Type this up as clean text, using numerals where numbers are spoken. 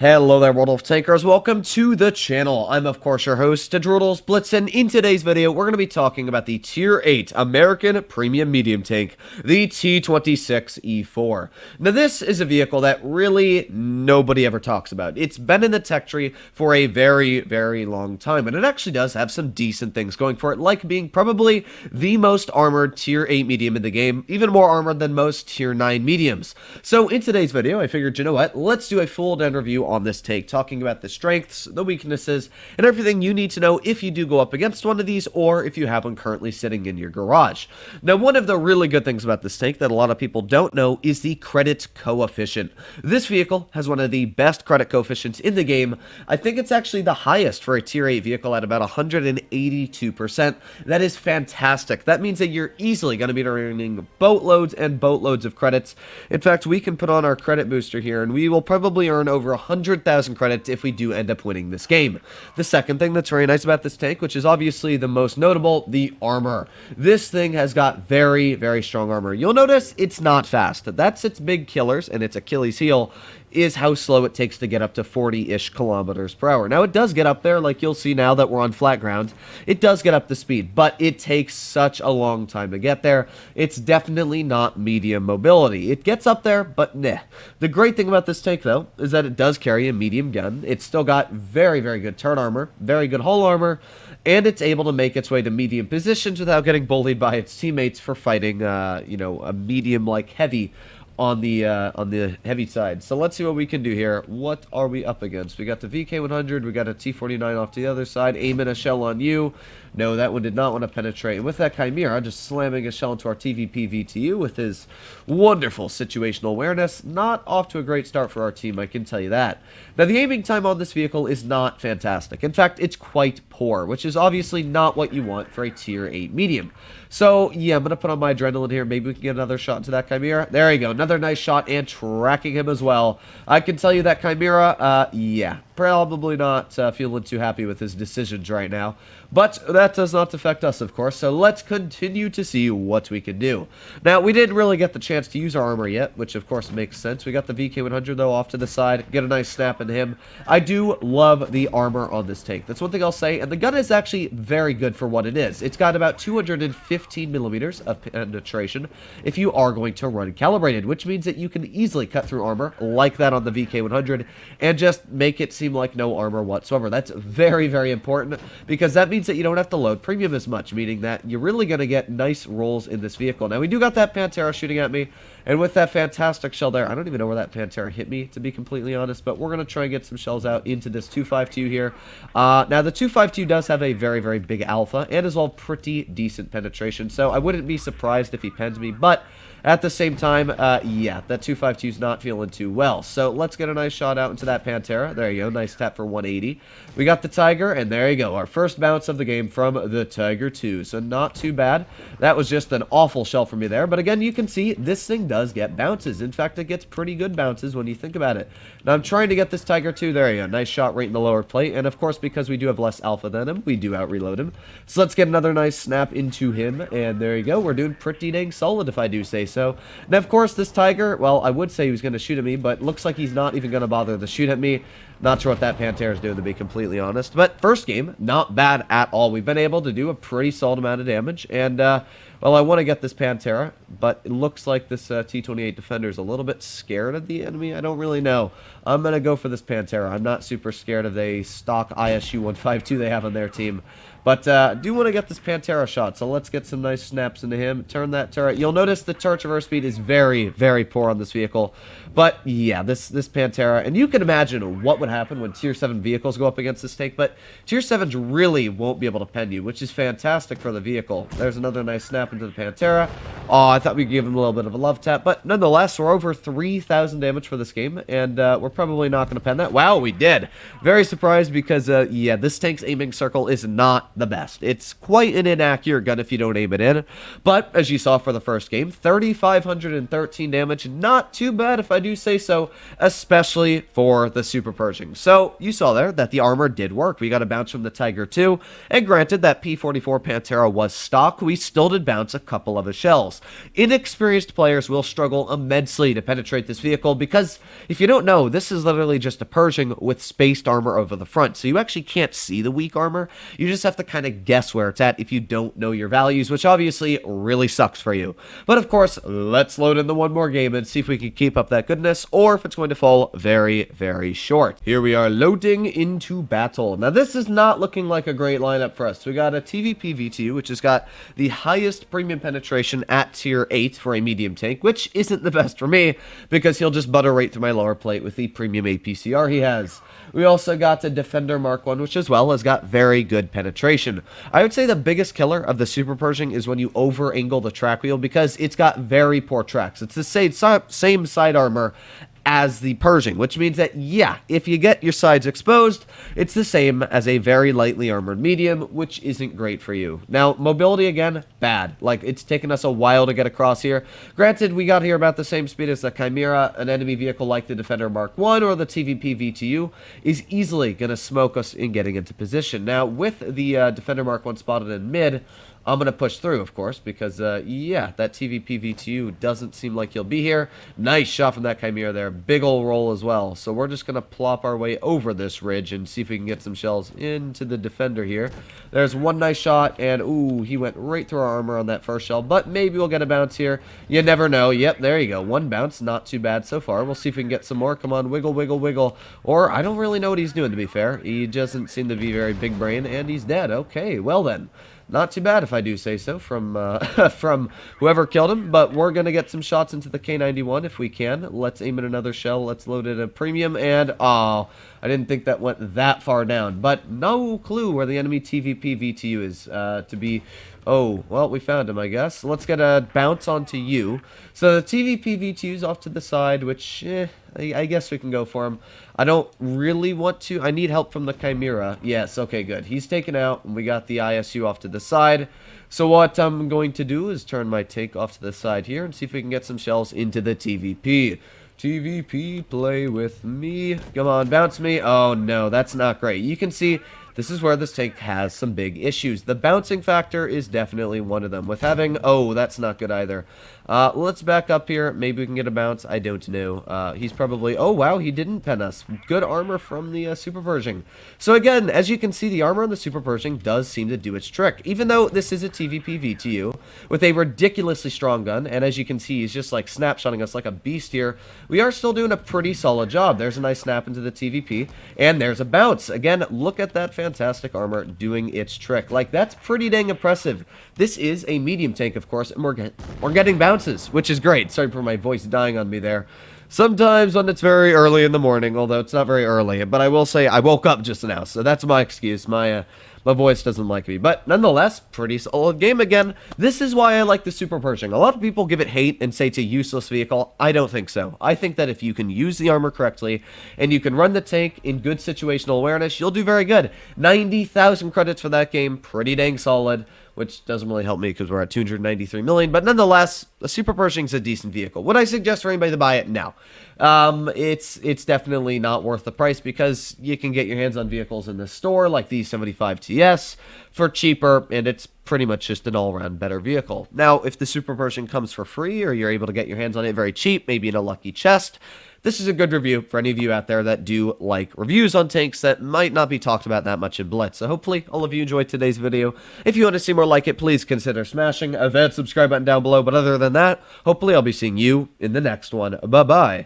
Hello there, World of Tankers. Welcome to the channel. I'm, of course, your host, World of Blitz, and in today's video, we're going to be talking about the Tier 8 American Premium Medium Tank, the T26E4. Now, this is a vehicle that really nobody ever talks about. It's been in the tech tree for a very, very long time, and it actually does have some decent things going for it, like being probably the most armored Tier 8 medium in the game, even more armored than most Tier 9 mediums. So, in today's video, I figured, you know what, let's do a full down review on this take, talking about the strengths, the weaknesses, and everything you need to know if you do go up against one of these or if you have one currently sitting in your garage. Now, one of the really good things about this tank that a lot of people don't know is the credit coefficient. This vehicle has one of the best credit coefficients in the game. I think it's actually the highest for a Tier 8 vehicle at about 182%. That is fantastic. That means that you're easily going to be earning boatloads and boatloads of credits. In fact, we can put on our credit booster here, and we will probably earn over 100,000 credits if we do end up winning this game. The second thing that's very nice about this tank, which is obviously the most notable, the armor. This thing has got very, very strong armor. You'll notice it's not fast. That's its big killers and its Achilles heel, is how slow it takes to get up to 40-ish kilometers per hour. Now, it does get up there, like you'll see now that we're on flat ground. It does get up to speed, but it takes such a long time to get there. It's definitely not medium mobility. It gets up there, but nah. The great thing about this tank, though, is that it does carry a medium gun. It's still got very, very good turn armor, very good hull armor, and it's able to make its way to medium positions without getting bullied by its teammates for fighting, a medium, like, heavy on the heavy side. So let's see what we can do here. What are we up against? We got the VK100, we got a T49 off to the other side, aiming a shell on you. No, that one did not want to penetrate. And with that Chimera, just slamming a shell into our TVP VTU with his wonderful situational awareness. Not off to a great start for our team, I can tell you that. Now, the aiming time on this vehicle is not fantastic. In fact, it's quite poor, which is obviously not what you want for a Tier 8 medium. So, yeah, I'm going to put on my adrenaline here. Maybe we can get another shot into that Chimera. There you go. Another nice shot and tracking him as well. I can tell you that Chimera, yeah, probably not feeling too happy with his decisions right now. But that does not affect us, of course, so let's continue to see what we can do. Now, we didn't really get the chance to use our armor yet, which of course makes sense. We got the VK100, though, off to the side. Get a nice snap into him. I do love the armor on this tank. That's one thing I'll say, and the gun is actually very good for what it is. It's got about 215 millimeters of penetration if you are going to run calibrated, which means that you can easily cut through armor like that on the VK100 and just make it seem like no armor whatsoever. That's very, very important because that means that you don't have to load premium as much, meaning that you're really going to get nice rolls in this vehicle. Now, we do got that Pantera shooting at me, and with that fantastic shell there, I don't even know where that Pantera hit me, to be completely honest, but we're going to try and get some shells out into this 252 here. Now, the 252 does have a very, very big alpha, and as well pretty decent penetration, so I wouldn't be surprised if he pens me, but at the same time, yeah, that 252 is not feeling too well. So let's get a nice shot out into that Pantera. There you go. Nice tap for 180. We got the Tiger, and there you go. Our first bounce of the game from the Tiger 2. So not too bad. That was just an awful shell for me there. But again, you can see this thing does get bounces. In fact, it gets pretty good bounces when you think about it. Now, I'm trying to get this Tiger 2. There you go. Nice shot right in the lower plate. And of course, because we do have less alpha than him, we do out-reload him. So let's get another nice snap into him. And there you go. We're doing pretty dang solid, if I do say so. Now, of course, this Tiger, well, I would say he was going to shoot at me, but looks like he's not even going to bother to shoot at me. Not sure what that Pantera is doing, to be completely honest. But first game, not bad at all. We've been able to do a pretty solid amount of damage. And, well, I want to get this Pantera, but it looks like this T28 Defender is a little bit scared of the enemy. I don't really know. I'm going to go for this Pantera. I'm not super scared of the stock ISU 152 they have on their team. But do want to get this Pantera shot, so let's get some nice snaps into him. Turn that turret. You'll notice the turret traverse speed is very, very poor on this vehicle. But yeah, this Pantera, and you can imagine what would happen when Tier 7 vehicles go up against this tank, but Tier 7s really won't be able to pen you, which is fantastic for the vehicle. There's another nice snap into the Pantera. Oh, I thought we'd give him a little bit of a love tap, but nonetheless, we're over 3,000 damage for this game, and we're probably not going to pen that. Wow, we did. Very surprised because, yeah, this tank's aiming circle is not the best. It's quite an inaccurate gun if you don't aim it in, but as you saw for the first game, 3,513 damage, not too bad if I do say so, especially for the Super Pershing. Pershing. So you saw there that the armor did work. We got a bounce from the Tiger too, and granted that P-44 Pantera was stock, we still did bounce a couple of the shells. Inexperienced players will struggle immensely to penetrate this vehicle because, if you don't know, this is literally just a Pershing with spaced armor over the front, so you actually can't see the weak armor. You just have to kind of guess where it's at if you don't know your values, which obviously really sucks for you. But of course, let's load in the one more game and see if we can keep up that goodness, or if it's going to fall very, very short. Here we are loading into battle. Now this is not looking like a great lineup for us. We got a TVP VTU, which has got the highest premium penetration at tier 8 for a medium tank, which isn't the best for me, because he'll just butter right through my lower plate with the premium APCR he has. We also got a Defender Mark 1, which as well has got very good penetration. I would say the biggest killer of the Super Pershing is when you over-angle the track wheel, because it's got very poor tracks. It's the same side armor as the Pershing, which means that, yeah, if you get your sides exposed, it's the same as a very lightly armored medium, which isn't great for you. Now, mobility, again, bad. Like, it's taken us a while to get across here. Granted, we got here about the same speed as the Chimera. An enemy vehicle like the Defender Mark 1 or the TVP VTU is easily going to smoke us in getting into position. Now, with the Defender Mark 1 spotted in mid, I'm going to push through, of course, because, yeah, that TVP VTU doesn't seem like he'll be here. Nice shot from that Chimera there. Big ol' roll as well. So we're just going to plop our way over this ridge and see if we can get some shells into the Defender here. There's one nice shot, and, ooh, he went right through our armor on that first shell, but maybe we'll get a bounce here. You never know. Yep, there you go. One bounce. Not too bad so far. We'll see if we can get some more. Come on, wiggle, wiggle, wiggle. Or, I don't really know what he's doing, to be fair. He doesn't seem to be very big brain, and he's dead. Okay, well then. Not too bad, if I do say so, from from whoever killed him. But we're going to get some shots into the K91 if we can. Let's aim at another shell. Let's load it at premium. And, oh, I didn't think that went that far down. But no clue where the enemy TVP VTU is to be. Oh, well, we found him, I guess. Let's get a bounce onto you. So the TVP VTU's off to the side, which, I guess we can go for him. I don't really want to. I need help from the Chimera. Yes, okay, good. He's taken out, and we got the ISU off to the side. So what I'm going to do is turn my tank off to the side here and see if we can get some shells into the TVP. TVP, play with me. Come on, bounce me. Oh, no, that's not great. You can see this is where this tank has some big issues. The bouncing factor is definitely one of them. With having, oh, that's not good either. Let's back up here. Maybe we can get a bounce. I don't know. He's probably, oh, wow, he didn't pen us. Good armor from the Super Pershing. So again, as you can see, the armor on the Super Pershing does seem to do its trick. Even though this is a TVP VTU with a ridiculously strong gun, and as you can see, he's just like snapshotting us like a beast here, we are still doing a pretty solid job. There's a nice snap into the TVP, and there's a bounce. Again, look at that fantastic armor doing its trick. Like, that's pretty dang impressive. This is a medium tank, of course, and we're getting bounces, which is great. Sorry for my voice dying on me there. Sometimes when it's very early in the morning, although it's not very early, but I will say I woke up just now, so that's my excuse. My voice doesn't like me. But nonetheless, pretty solid game again. This is why I like the Super Pershing. A lot of people give it hate and say it's a useless vehicle. I don't think so. I think that if you can use the armor correctly and you can run the tank in good situational awareness, you'll do very good. 90,000 credits for that game. Pretty dang solid, which doesn't really help me because we're at 293 million. But nonetheless, the Super Pershing's a decent vehicle. Would I suggest for anybody to buy it? No. It's definitely not worth the price because you can get your hands on vehicles in the store like the 75 TS for cheaper, and it's pretty much just an all-around better vehicle. Now, if the Super Pershing comes for free or you're able to get your hands on it very cheap, maybe in a lucky chest, this is a good review for any of you out there that do like reviews on tanks that might not be talked about that much in Blitz. So hopefully all of you enjoyed today's video. If you want to see more like it, please consider smashing that subscribe button down below. But other than that, hopefully I'll be seeing you in the next one. Bye-bye.